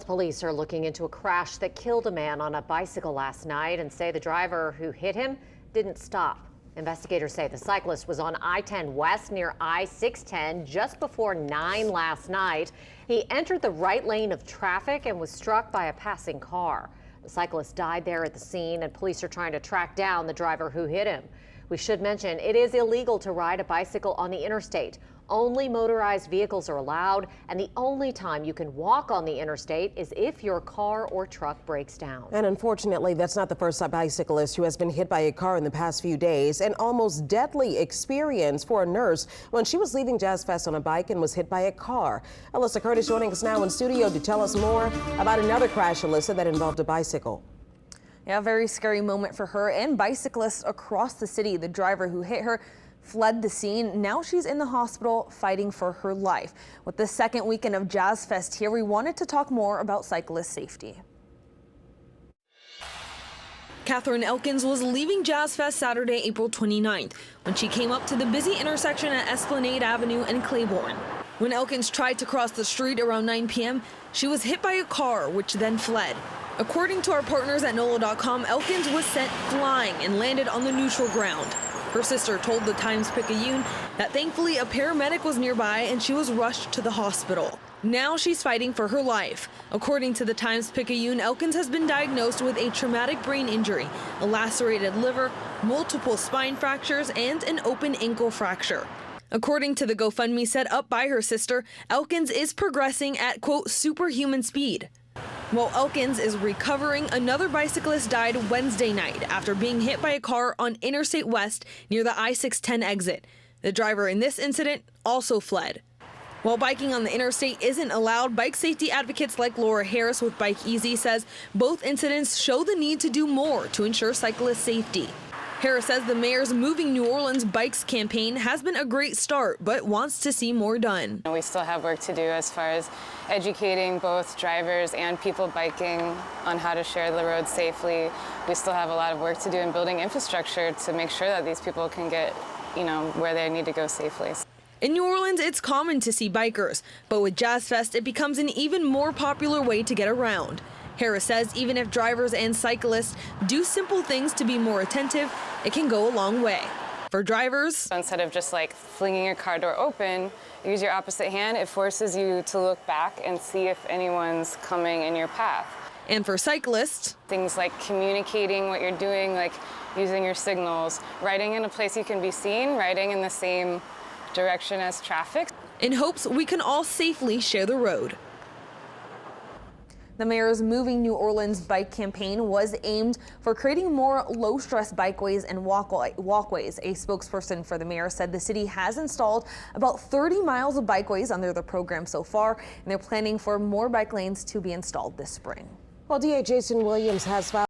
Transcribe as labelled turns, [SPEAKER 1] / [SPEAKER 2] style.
[SPEAKER 1] Police are looking into a crash that killed a man on a bicycle last night and say the driver who hit him didn't stop. Investigators say the cyclist was on I-10 West near I-610 just before 9 last night. He entered the right lane of traffic and was struck by a passing car. The cyclist died there at the scene, and police are trying to track down the driver who hit him. We should mention it is illegal to ride a bicycle on the interstate. Only motorized vehicles are allowed, and the only time you can walk on the interstate is if your car or truck breaks down.
[SPEAKER 2] And unfortunately, that's not the first bicyclist who has been hit by a car in the past few days. An almost deadly experience for a nurse when she was leaving Jazz Fest on a bike and was hit by a car. Alyssa Curtis joining us now in studio to tell us more about another crash, Alyssa, that involved a bicycle.
[SPEAKER 3] Yeah, a very scary moment for her and bicyclists across the city. The driver who hit her fled the scene. Now she's in the hospital fighting for her life. With the second weekend of Jazz Fest here, we wanted to talk more about cyclist safety. Catherine Elkins was leaving Jazz Fest Saturday, April 29th, when she came up to the busy intersection at Esplanade Avenue and Claiborne. When Elkins tried to cross the street around 9 p.m., she was hit by a car, which then fled. According to our partners at NOLA.com, Elkins was sent flying and landed on the neutral ground. Her sister told the Times-Picayune that thankfully a paramedic was nearby and she was rushed to the hospital. Now she's fighting for her life. According to the Times-Picayune, Elkins has been diagnosed with a traumatic brain injury, a lacerated liver, multiple spine fractures, and an open ankle fracture. According to the GoFundMe set up by her sister, Elkins is progressing at, quote, superhuman speed. While Elkins is recovering, another bicyclist died Wednesday night after being hit by a car on Interstate West near the I-610 exit. The driver in this incident also fled. While biking on the interstate isn't allowed, bike safety advocates like Laura Harris with Bike Easy says both incidents show the need to do more to ensure cyclist safety. Harris says the mayor's Moving New Orleans Bikes campaign has been a great start, but wants to see more done.
[SPEAKER 4] We still have work to do as far as educating both drivers and people biking on how to share the road safely. We still have a lot of work to do in building infrastructure to make sure that these people can get, where they need to go safely.
[SPEAKER 3] In New Orleans, it's common to see bikers, but with Jazz Fest, it becomes an even more popular way to get around. Harris says even if drivers and cyclists do simple things to be more attentive, it can go a long way. For drivers,
[SPEAKER 4] so instead of just like flinging your car door open, use your opposite hand. It forces you to look back and see if anyone's coming in your path.
[SPEAKER 3] And for cyclists,
[SPEAKER 4] things like communicating what you're doing, like using your signals, riding in a place you can be seen, riding in the same direction as traffic.
[SPEAKER 3] In hopes we can all safely share the road. The mayor's Moving New Orleans bike campaign was aimed for creating more low-stress bikeways and walkways. A spokesperson for the mayor said the city has installed about 30 miles of bikeways under the program so far, and they're planning for more bike lanes to be installed this spring.
[SPEAKER 2] Well, DA Jason Williams has filed